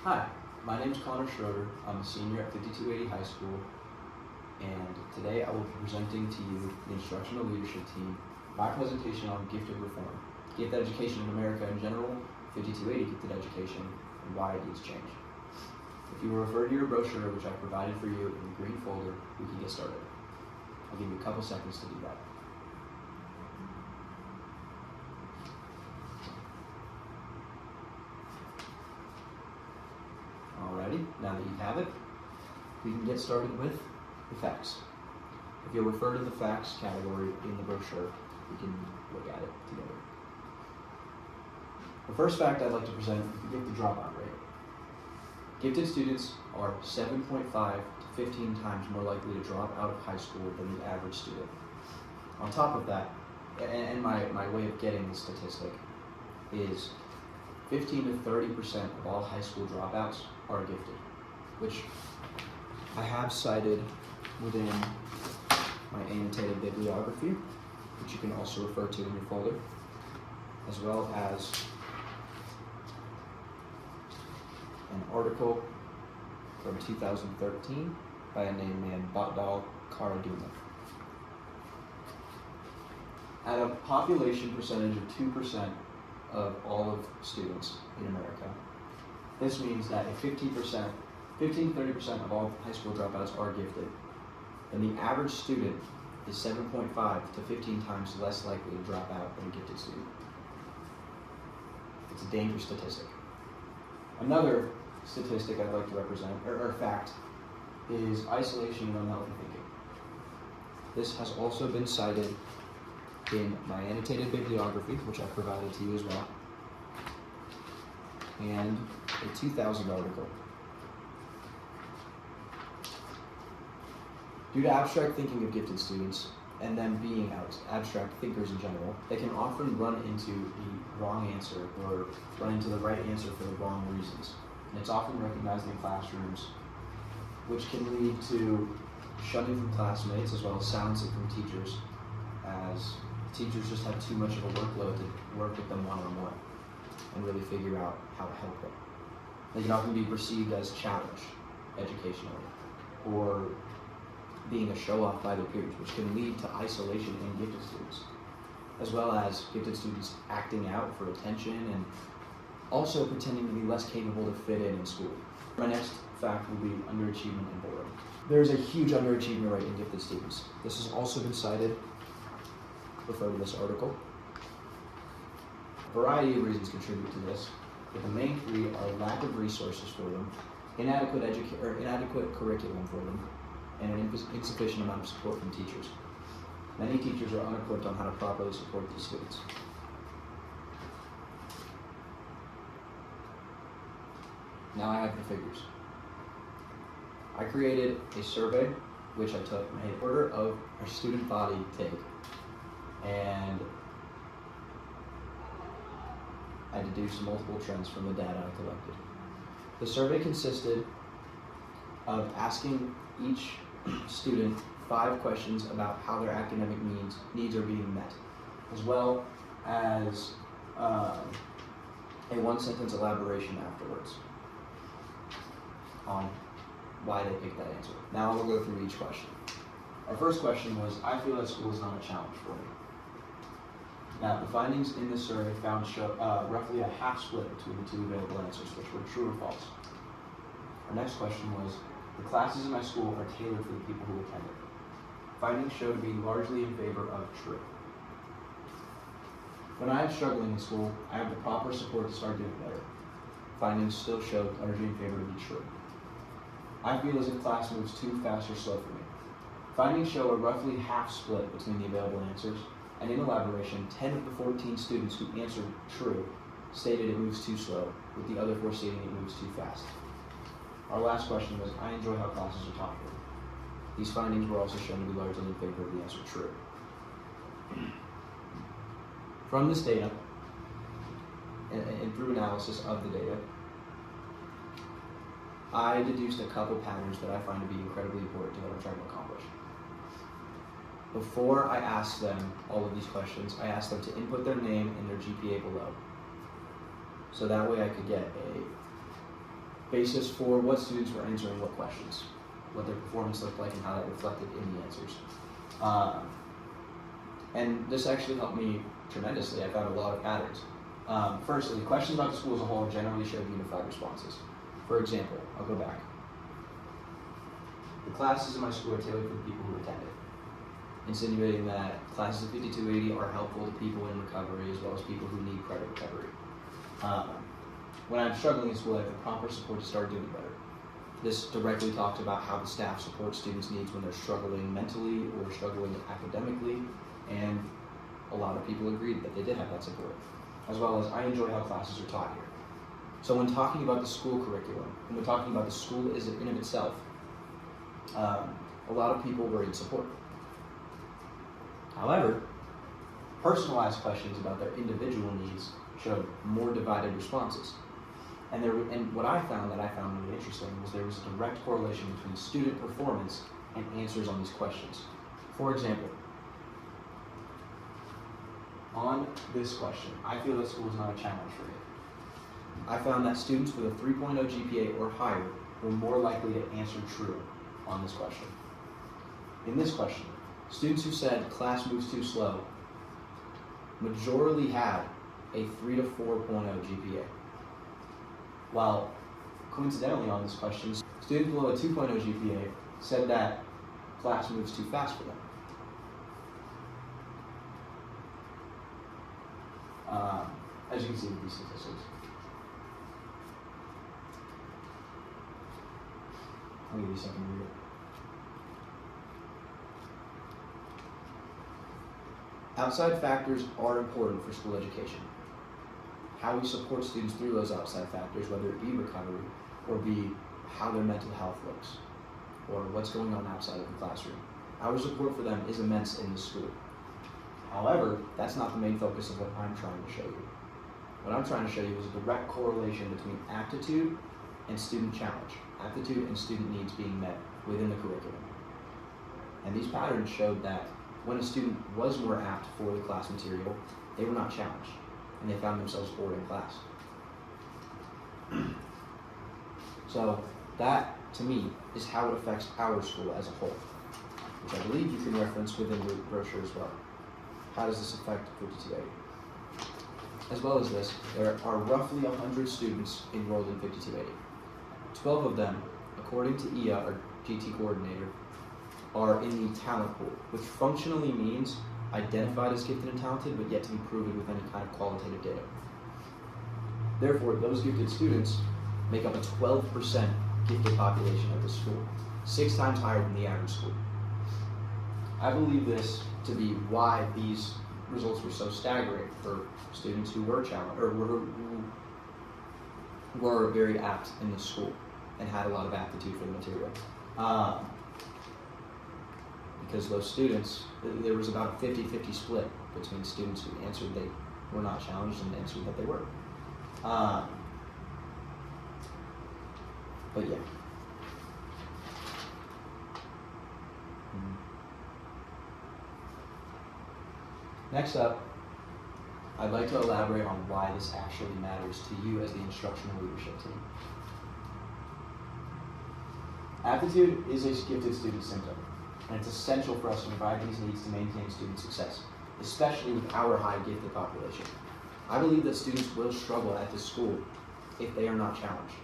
Hi, my name is Connor Schroeder. I'm a senior at 5280 High School, and today I will be presenting to you, the instructional leadership team, my presentation on gifted reform, gifted education in America in general, 5280 gifted education, and why it needs change. If you will refer to your brochure, which I provided for you in the green folder, we can get started. I'll give you a couple seconds to do that. Alrighty, now that you have it, we can get started with the facts. If you'll refer to the facts category in the brochure, we can look at it together. The first fact I'd like to present is the gifted dropout rate. Gifted students are 7.5 to 15 times more likely to drop out of high school than the average student. On top of that, and my way of getting this statistic is 15 to 30% of all high school dropouts are gifted, which I have cited within my annotated bibliography, which you can also refer to in your folder, as well as an article from 2013 by a man Batdal Karaduma. At a population percentage of 2% of all of students in America, this means that if 15 to 30% of all high school dropouts are gifted, then the average student is 7.5 to 15 times less likely to drop out than a gifted student. It's a dangerous statistic. Another statistic I'd like to represent, or fact, is isolation and unhealthy thinking. This has also been cited in my annotated bibliography, which I provided to you as well, and a 2000 article. Due to abstract thinking of gifted students, and them being abstract thinkers in general, they can often run into the wrong answer or run into the right answer for the wrong reasons. And it's often recognized in classrooms, which can lead to shunning from classmates as well as silencing from teachers, as teachers just have too much of a workload to work with them one-on-one and really figure out how to help them. They can often be perceived as challenged educationally, or being a show-off by their peers, which can lead to isolation in gifted students, as well as gifted students acting out for attention and also pretending to be less capable to fit in school. My next fact will be underachievement and boredom. There's a huge underachievement rate in gifted students. This has also been cited. Refer to this article. A variety of reasons contribute to this, but the main three are lack of resources for them, inadequate curriculum for them, and an insufficient amount of support from teachers. Many teachers are unequipped on how to properly support these students. Now I have the figures. I created a survey, which I took my order of our student body take, and I deduced multiple trends from the data I collected. The survey consisted of asking each student 5 questions about how their academic needs are being met, as well as a 1-sentence elaboration afterwards on why they picked that answer. Now we'll go through each question. Our first question was, I feel that school is not a challenge for me. Now, the findings in this survey found roughly a half split between the two available answers, which were true or false. Our next question was, the classes in my school are tailored for the people who attend it. Findings showed to be largely in favor of true. When I am struggling in school, I have the proper support to start doing better. Findings still showed largely in favor to be true. I feel as if class moves too fast or slow for me. Findings show a roughly half split between the available answers, and in elaboration, 10 of the 14 students who answered true stated it moves too slow, with the other 4 stating it moves too fast. Our last question was, I enjoy how classes are taught here. These findings were also shown to be largely in favor of the answer true. From this data, and through analysis of the data, I deduced a couple patterns that I find to be incredibly important to what I'm trying to accomplish. Before I asked them all of these questions, I asked them to input their name and their GPA below. So that way I could get basis for what students were answering what questions, what their performance looked like, and how that reflected in the answers. And this actually helped me tremendously. I found a lot of patterns. Firstly, questions about the school as a whole generally showed unified responses. For example, I'll go back. The classes in my school are tailored for the people who attend it, insinuating that classes of 5280 are helpful to people in recovery as well as people who need credit recovery. When I'm struggling in school, I have the proper support to start doing better. This directly talks about how the staff supports students' needs when they're struggling mentally or struggling academically, and a lot of people agreed that they did have that support, as well as I enjoy how classes are taught here. So when talking about the school curriculum, when we're talking about the school is in of itself, a lot of people were in support. However, personalized questions about their individual needs showed more divided responses. And what I found really interesting was there was a direct correlation between student performance and answers on these questions. For example, on this question, I feel that school is not a challenge for me. I found that students with a 3.0 GPA or higher were more likely to answer true on this question. In this question, students who said class moves too slow majorly had a 3 to 4.0 GPA. While coincidentally on this question, students below a 2.0 GPA said that class moves too fast for them. As you can see with these statistics. I'll give you a second to read it. Outside factors are important for school education. How we support students through those outside factors, whether it be recovery or be how their mental health looks or what's going on outside of the classroom. Our support for them is immense in the school. However, that's not the main focus of what I'm trying to show you. What I'm trying to show you is a direct correlation between aptitude and student challenge, aptitude and student needs being met within the curriculum. And these patterns showed that when a student was more apt for the class material, they were not challenged, and they found themselves bored in class. So that, to me, is how it affects our school as a whole, which I believe you can reference within the brochure as well. How does this affect 5280? As well as this, there are roughly 100 students enrolled in 5280. 12 of them, according to IA, our GT coordinator, are in the talent pool, which functionally means identified as gifted and talented, but yet to be proven with any kind of qualitative data. Therefore, those gifted students make up a 12% gifted population of the school, 6 times higher than the average school. I believe this to be why these results were so staggering for students who were challenged or who were very apt in the school and had a lot of aptitude for the material. Because those students, there was about a 50-50 split between students who answered they were not challenged and answered that they were. But yeah. Next up, I'd like to elaborate on why this actually matters to you as the instructional leadership team. Aptitude is a gifted student symptom, and it's essential for us to provide these needs to maintain student success, especially with our high gifted population. I believe that students will struggle at this school if they are not challenged.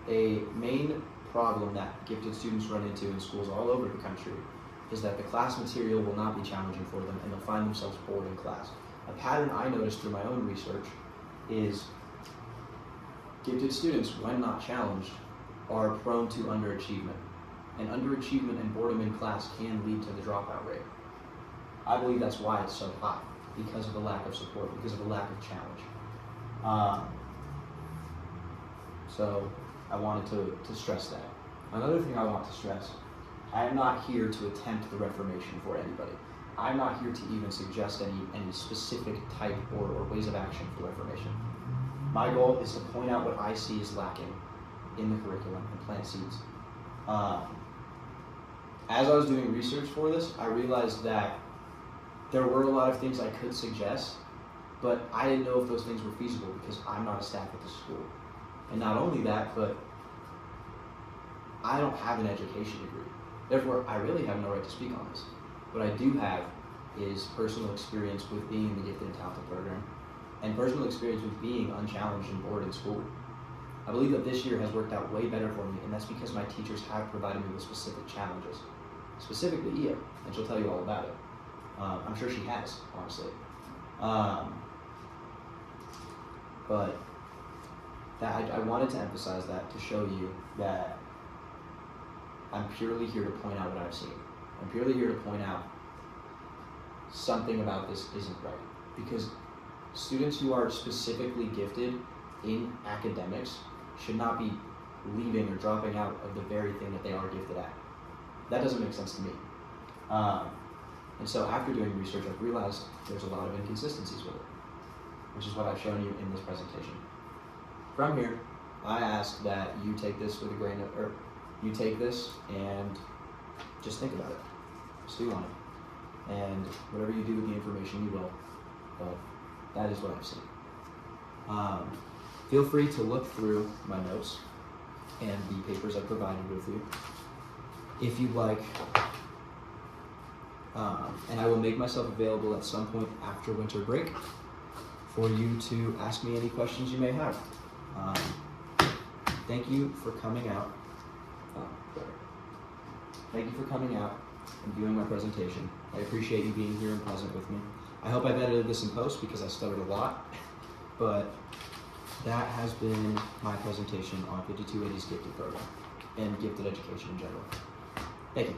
A main problem that gifted students run into in schools all over the country is that the class material will not be challenging for them and they'll find themselves bored in class. A pattern I noticed through my own research is gifted students, when not challenged, are prone to underachievement. And underachievement and boredom in class can lead to the dropout rate. I believe that's why it's so high, because of the lack of support, because of the lack of challenge. So I wanted to stress that. Another thing I want to stress, I am not here to attempt the Reformation for anybody. I'm not here to even suggest any specific type or ways of action for Reformation. My goal is to point out what I see is lacking in the curriculum and plant seeds. As I was doing research for this, I realized that there were a lot of things I could suggest, but I didn't know if those things were feasible because I'm not a staff at the school. And not only that, but I don't have an education degree. Therefore, I really have no right to speak on this. What I do have is personal experience with being in the Gifted and Talented program, and personal experience with being unchallenged and bored in school. I believe that this year has worked out way better for me, and that's because my teachers have provided me with specific challenges. Specifically Ia, and she'll tell you all about it. I'm sure she has, honestly. But that I wanted to emphasize that to show you that I'm purely here to point out what I've seen. I'm purely here to point out something about this isn't right. Because students who are specifically gifted in academics should not be leaving or dropping out of the very thing that they are gifted at. That doesn't make sense to me. And so after doing research, I've realized there's a lot of inconsistencies with it, which is what I've shown you in this presentation. From here, I ask that you take this with a grain of, or you take this and just think about it. Stew on it. And whatever you do with the information, you will. But that is what I've seen. Feel free to look through my notes and the papers I provided with you if you'd like. And I will make myself available at some point after winter break for you to ask me any questions you may have. Thank you for coming out. Thank you for coming out and viewing my presentation. I appreciate you being here and present with me. I hope I've edited this in post because I stuttered a lot, but that has been my presentation on 5280's Gifted program and gifted education in general. Thank you.